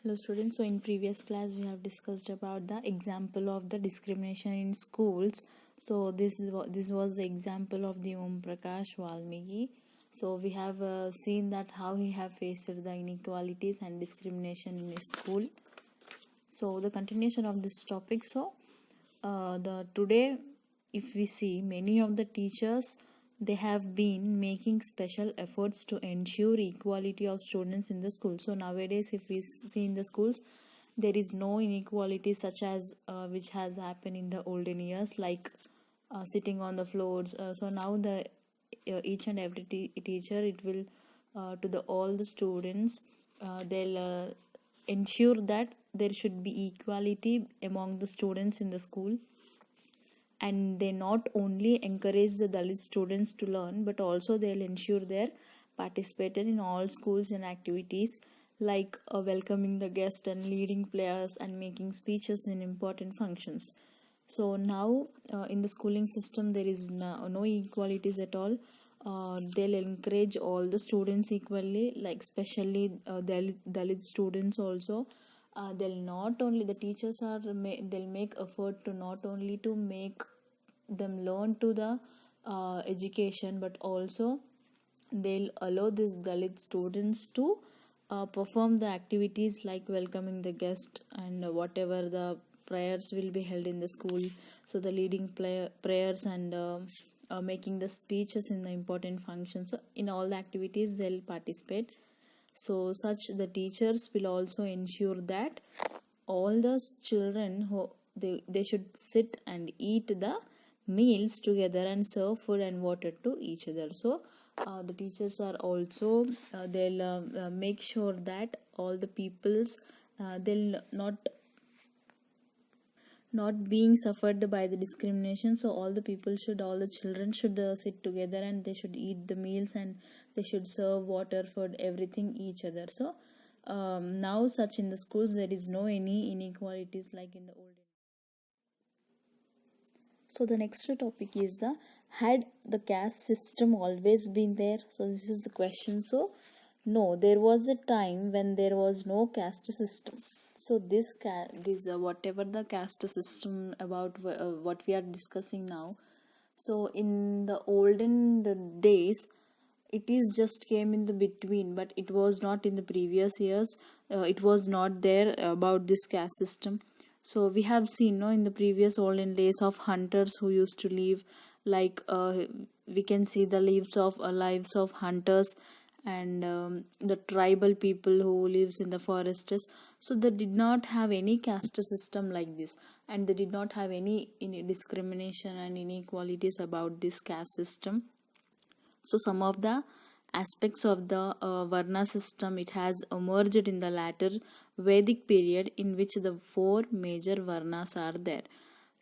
Hello students, so in previous class we have discussed about the example of the discrimination in schools. So this was the example of the Om Prakash Valmiki. So we have seen that how he have faced the inequalities and discrimination in his school. So the continuation of this topic. So the today, if we see, many of the teachers, they have been making special efforts to ensure equality of students in the school. So nowadays, if we see in the schools, there is no inequality such as which has happened in the olden years, like sitting on the floors. So now the each and every teacher, it will to the all the students, they'll ensure that there should be equality among the students in the school, and they not only encourage the Dalit students to learn, but also they'll ensure their participated in all schools and activities like welcoming the guest and leading players and making speeches in important functions. So now in the schooling system there is no equalities at all. They'll encourage all the students equally, like especially Dalit students also. They'll not only the teachers are they'll make effort to not only to make them learn to the education, but also they'll allow these Dalit students to perform the activities like welcoming the guest and whatever the prayers will be held in the school. So the leading prayers and making the speeches in the important functions. So in all the activities they'll participate. So such the teachers will also ensure that all the children who they should sit and eat the meals together and serve food and water to each other. So the teachers are also they'll make sure that all the peoples they'll not being suffered by the discrimination. So all the children should sit together and they should eat the meals, and they should serve water, food, everything each other. So now such in the schools there is no any inequalities like in the old. So the next topic is the had the caste system always been there? So this is the question. So no, there was a time when there was no caste system. So this whatever the caste system about what we are discussing now. So in the olden the days, it is just came in the between, but it was not in the previous years. It was not there about this caste system. So we have seen, no, in the previous olden days of hunters who used to live, like we can see the lives of hunters and the tribal people who lives in the forests. So they did not have any caste system like this, and they did not have any discrimination and inequalities about this caste system. So some of the aspects of the Varna system, it has emerged in the latter Vedic period, in which the four major Varnas are there.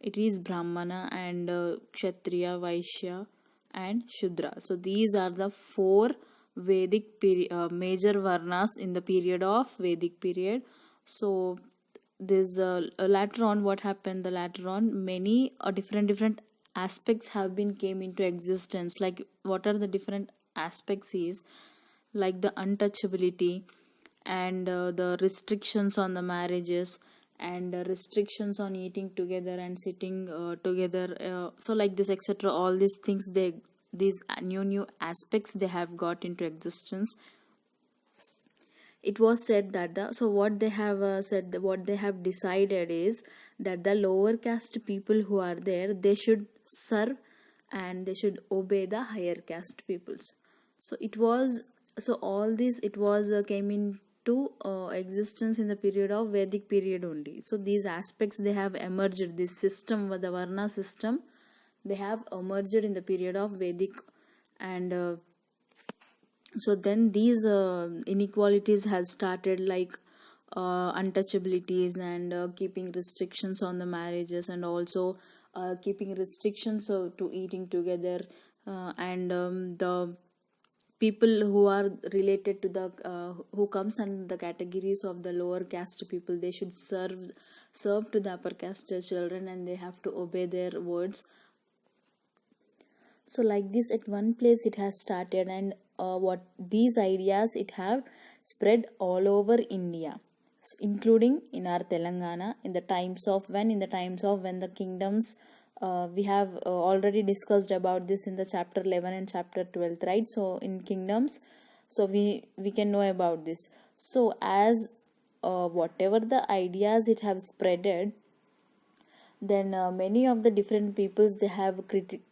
It is Brahmana and Kshatriya, Vaishya and Shudra. So these are the four major Varnas in the period of Vedic period. So this later on what happened, the later on many different aspects have been came into existence. Like what are the different aspects is like the untouchability and the restrictions on the marriages, and restrictions on eating together and sitting together, so like this etc. All these things, they these new aspects they have got into existence. It was said that what they have said, what they have decided is that the lower caste people who are there, they should serve and they should obey the higher caste peoples. So it was, so all this it was came into existence in the period of Vedic period only. So these aspects they have emerged, this system, the Varna system, they have emerged in the period of Vedic. And so then these inequalities has started, like untouchabilities and keeping restrictions on the marriages, and also keeping restrictions to eating together, and the people who are related to the who comes under the categories of the lower caste people, they should serve to the upper caste children, and they have to obey their words. So like this at one place it has started, and what these ideas it have spread all over India. including in our Telangana in the times of when the kingdoms, we have already discussed about this in the chapter 11 and chapter 12, right? So in kingdoms, so we can know about this. So as whatever the ideas it have spreaded, then many of the different peoples they have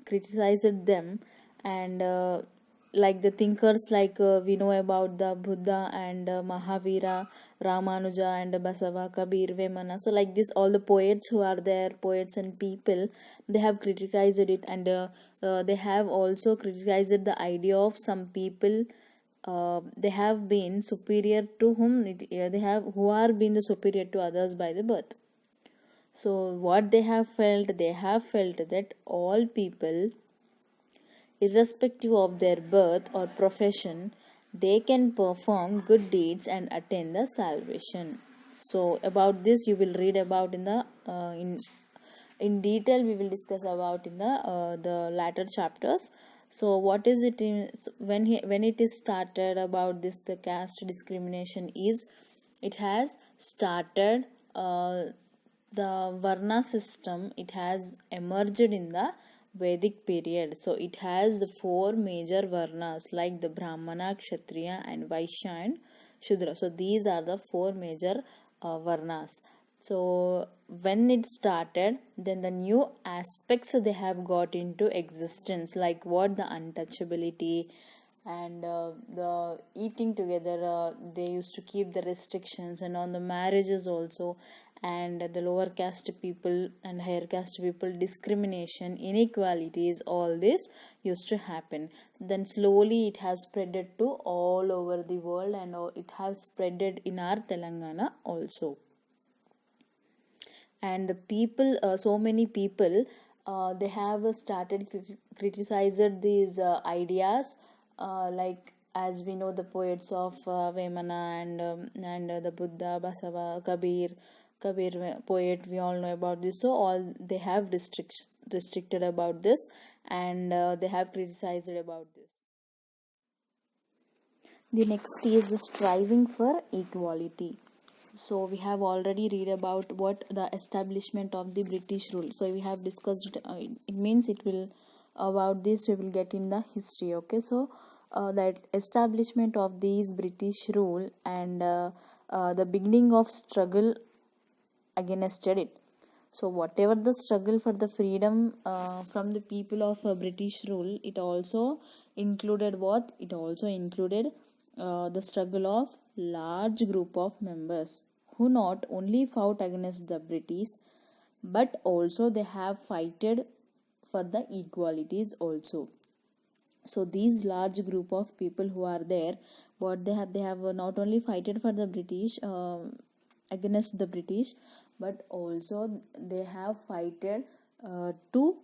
criticized them, and like the thinkers, like we know about the Buddha and Mahavira, Ramanuja and Basava, Kabir, Vemana. So like this, all the poets who are there, poets and people, they have criticized it, and they have also criticized the idea of some people. They have been superior to whom they have, who are been the superior to others by the birth. So, what they have felt that all people, irrespective of their birth or profession, they can perform good deeds and attain the salvation. So, about this, you will read about in the in detail. We will discuss about in the latter chapters. So, what is it in, when it is started about this, the caste discrimination is, it has started. The Varna system, it has emerged in the Vedic period. So it has four major Varnas like the Brahmana, Kshatriya and Vaishya and Shudra. So these are the four major Varnas. So when it started, then the new aspects they have got into existence, like what the untouchability and the eating together, they used to keep the restrictions, and on the marriages also, and the lower caste people and higher caste people discrimination, inequalities, all this used to happen. Then slowly it has spreaded to all over the world, and it has spreaded in our Telangana also. And the people, so many people, they have started criticized these ideas, like as we know the poets of Vemana and the Buddha, Basava, Kabir poet, we all know about this. So all they have restricted about this, and they have criticized about this. The next is the striving for equality. So we have already read about what the establishment of the British rule. So we have discussed it, it means it will, about this we will get in the history. Okay, so that establishment of these British rule, and the beginning of struggle against it. So whatever the struggle for the freedom from the people of British rule, it also included what? It also included the struggle of large group of members who not only fought against the British, but also they have fighted for the equalities also. So these large group of people who are there, what they have not only fighted for the British, against the British, but also they have fighted to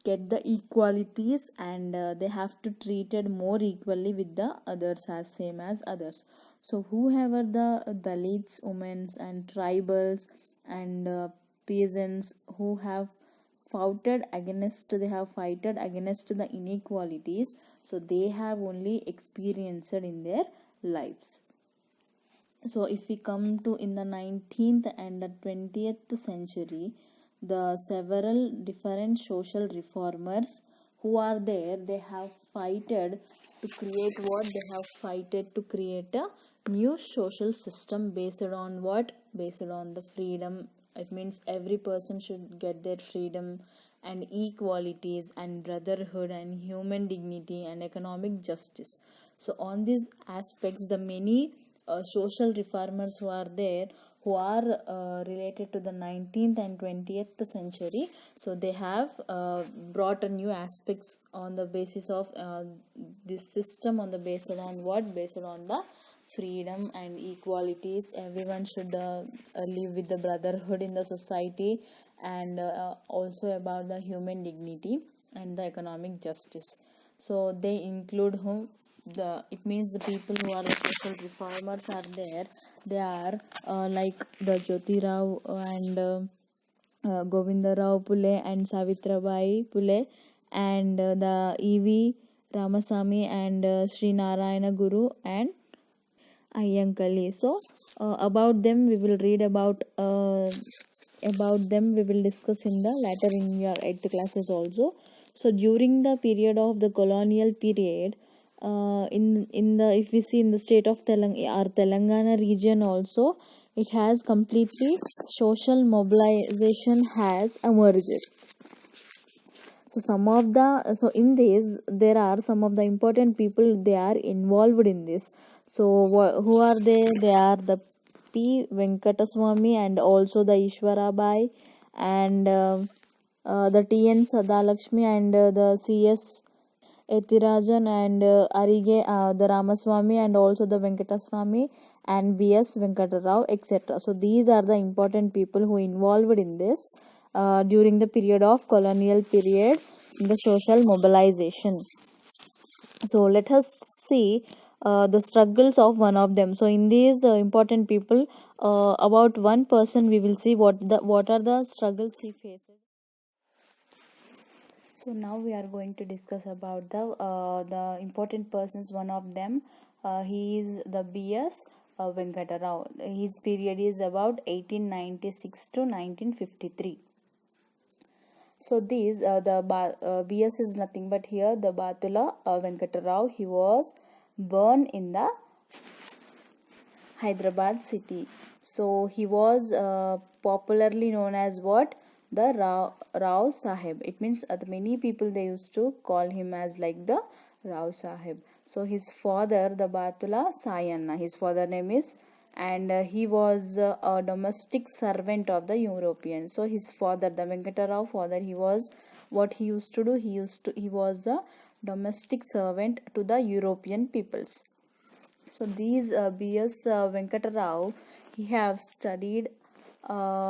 get the equalities, and they have to treated more equally with the others as same as others. So whoever the Dalits, women and tribals and peasants who have fighted against the inequalities, so they have only experienced in their lives. So if we come to in the 19th and the 20th century, the several different social reformers who are there, they have fighted to create what? They have fighted to create a new social system based on what? Based on the freedom. It means every person should get their freedom and equalities and brotherhood and human dignity and economic justice. So on these aspects, the many social reformers who are there, who are related to the 19th and 20th century, so they have brought a new aspects on the basis of this system, on the basis on what? Based on the freedom and equalities. Everyone should live with the brotherhood in the society, and also about the human dignity and the economic justice. So they include whom? The, it means the people who are the social reformers are there. They are like the Jyoti Rao and Govindarao Pule and Savitrabai Pule, and the E.V. Ramasamy and Sri Narayana Guru, and Ayyankali. So about them we will read about them we will discuss in the later in your 8th classes also. So during the period of the colonial period, in the if we see in the state of our Telangana region also, it has completely social mobilization has emerged. So some of the so in this there are some of the important people they are involved in this. So who are they are the P Venkataswamy and also the Ishwara Bai and the TN Sadalakshmi and the CS Ethirajan and Arige the Ramaswamy and also the Venkataswamy and VS Venkatarao, etc. So these are the important people who involved in this during the period of colonial period in the social mobilization. So let us see the struggles of one of them. So in these important people, about one person we will see what are the struggles he faced. So now we are going to discuss about the important persons. One of them, he is the BS Venkatarao. His period is about 1896 to 1953. So these BS is nothing but here the Batula Venkatarao. He was born in the Hyderabad city. So he was popularly known as what? The Rao Sahib. It means many people they used to call him as like the Rao Sahib. So his father, the Batula Sayanna, his father name is, and he was a domestic servant of the European. So his father, the Venkatarao father, he was what he used to do. He was a domestic servant to the European peoples. So these B.S. Venkatarao, he have studied,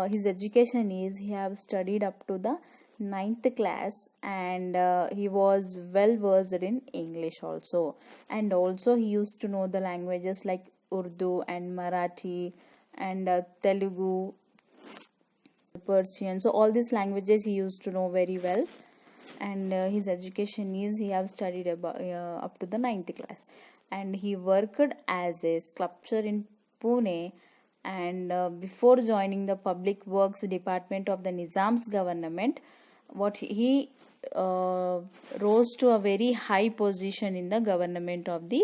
his education is he have studied up to the ninth class and he was well versed in English also. And also he used to know the languages like Urdu and Marathi and Telugu, Persian. So all these languages he used to know very well. And his education is he have studied about up to the ninth class, and he worked as a sculptor in Pune. And before joining the public works department of the Nizam's government, what he rose to a very high position in the government of the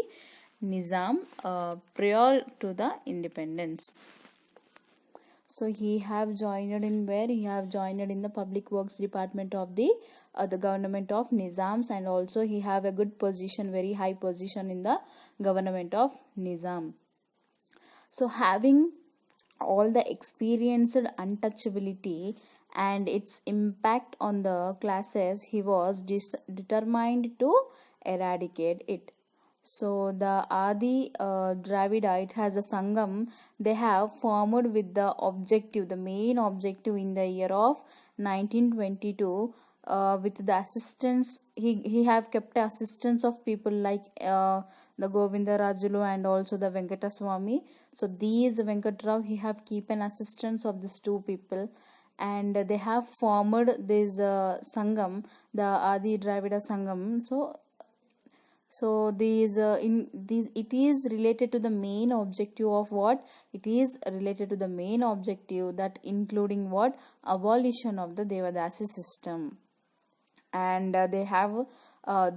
Nizam prior to the independence. So he have joined in where he have joined in the public works department of the government of Nizams, and also he have a good position, very high position in the government of Nizam. So having all the experienced untouchability and its impact on the classes, he was determined to eradicate it. So the Adi Dravida, it has a Sangam. They have formed with the objective, the main objective in the year of 1922. With the assistance, he have kept assistance of people like the Govinda Rajulu and also the Venkataswamy. So these Venkatrao, he have keep an assistance of these two people, and they have formed this Sangam, the Adi Dravida Sangam. So these in these it is related to the main objective of what? It is related to the main objective that including what? Abolition of the Devadasi system. And they have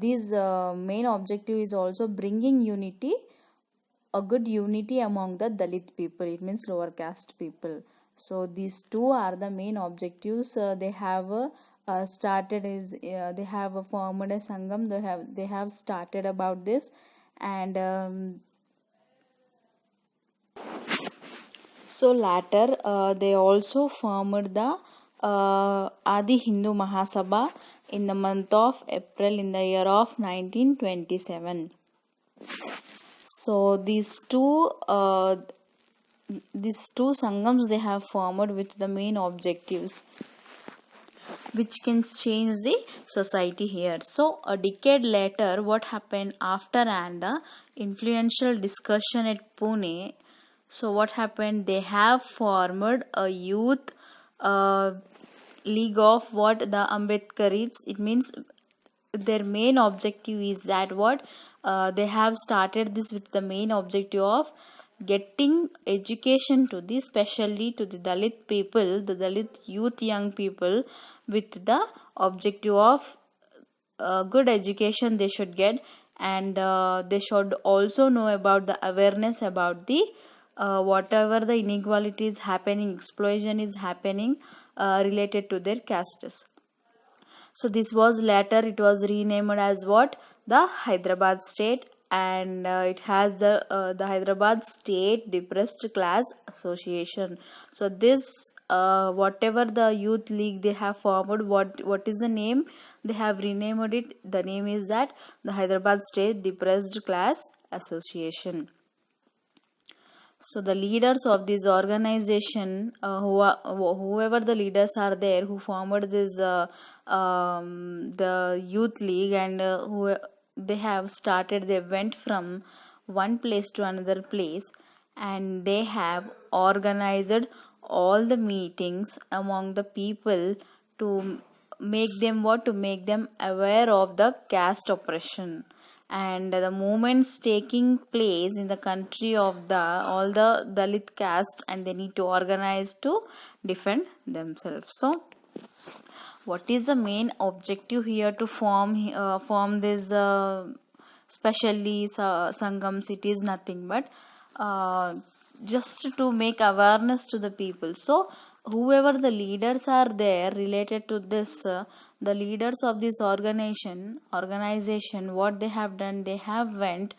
this main objective is also bringing unity, a good unity among the Dalit people. It means lower caste people. So these two are the main objectives. They have started is they have formed a sangam. They have started about this, and so later they also formed the Adi Hindu Mahasabha in the month of April in the year of 1927. So these two sangams they have formed with the main objectives which can change the society here. So a decade later, what happened after and the influential discussion at Pune, so what happened, they have formed a youth uh, league of what? The Ambedkarites. It means their main objective is that what they have started this with the main objective of getting education to the, especially to the Dalit people, the Dalit youth, young people, with the objective of good education they should get, and they should also know about the awareness about the whatever the inequality is happening, explosion is happening related to their castes. So this was later, it was renamed as what, the Hyderabad state, and it has the Hyderabad State Depressed Class Association. So this whatever the youth league they have formed, what is the name they have renamed it, the name is that the Hyderabad State Depressed Class Association. So the leaders of this organization, whoever the leaders are there who formed this the youth league, and who they have started, they went from one place to another place, and they have organized all the meetings among the people to make them what, to make them aware of the caste oppression and the movements taking place in the country of the all the Dalit caste, and they need to organize to defend themselves. So what is the main objective here to form this specially sangams? It is nothing but uh, just to make awareness to the people. So whoever the leaders are there related to this, the leaders of this organization, what they have done, they have went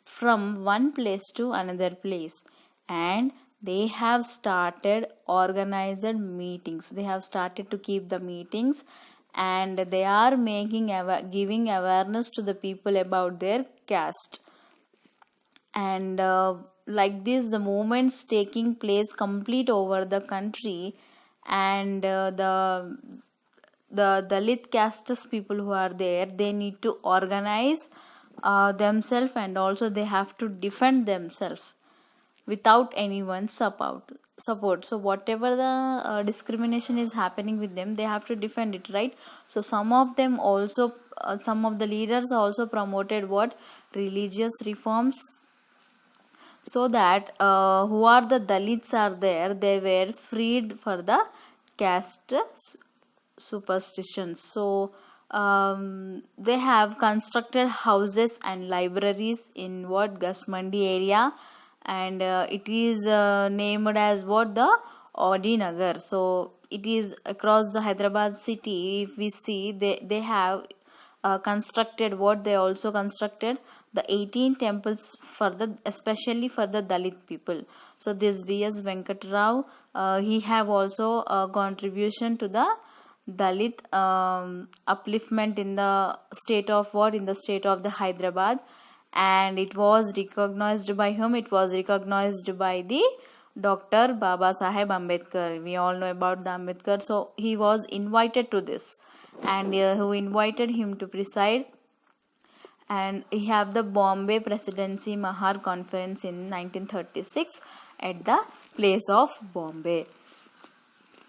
from one place to another place, and they have started organized meetings, they have started to keep the meetings, and they are giving awareness to the people about their caste. And like this, the movements taking place complete over the country, and the Dalit castes people who are there, they need to organize themselves, and also they have to defend themselves without anyone's support. So whatever the discrimination is happening with them, they have to defend it, right? So some of them also, some of the leaders also promoted what, religious reforms, so that who are the Dalits are there, they were freed for the caste superstitions. So they have constructed houses and libraries in what, Gasmandi area, and it is named as what, the Audi Nagar. So it is across the Hyderabad city. If we see, they have constructed what, they also constructed the 18 temples for the, especially for the Dalit people. So this B.S. Venkatrao, he have also a contribution to the Dalit upliftment in the state of what, in the state of the Hyderabad, and it was recognized by whom, it was recognized by the Dr. Baba Saheb Ambedkar. We all know about the Ambedkar, so he was invited to this, and who invited him to preside, and he have the Bombay Presidency Mahar Conference in 1936 at the place of Bombay.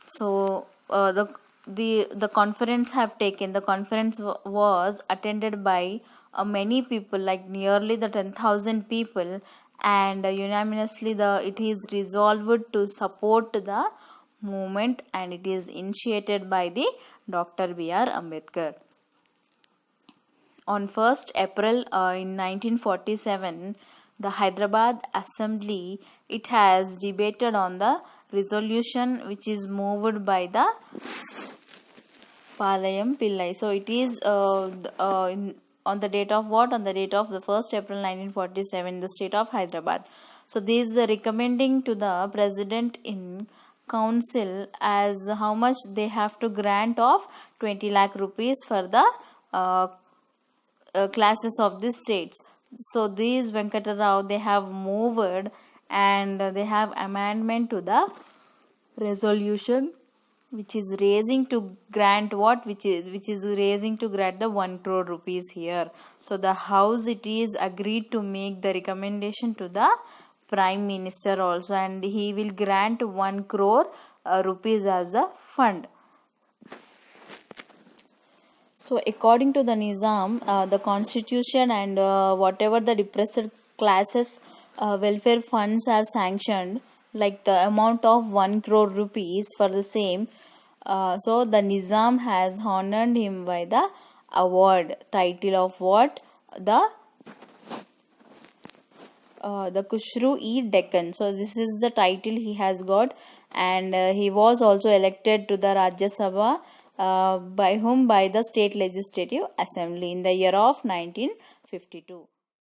So the conference have taken, the conference was attended by many people, like nearly the 10,000 people, and unanimously the it is resolved to support the movement, and it is initiated by the Dr. B.R. Ambedkar. On 1st April in 1947, the Hyderabad Assembly, it has debated on the resolution which is moved by the Palayam Pillai. So it is on the date of what? On the date of the 1st April 1947, the state of Hyderabad. So this is recommending to the president in council as how much they have to grant of 20 lakh rupees for the classes of the states. So these Venkata Rao, they have moved, and they have amendment to the resolution which is raising to grant what, which is raising to grant the 1 crore rupees here. So the house, it is agreed to make the recommendation to the prime minister also, and he will grant 1 crore rupees as a fund. So according to the Nizam, the constitution, and whatever the depressed classes welfare funds are sanctioned, like the amount of 1 crore rupees for the same. So the Nizam has honored him by the award title of what? The Kushru-e Deccan. So this is the title he has got, and he was also elected to the Rajya Sabha by whom? By the State Legislative Assembly in the year of 1952.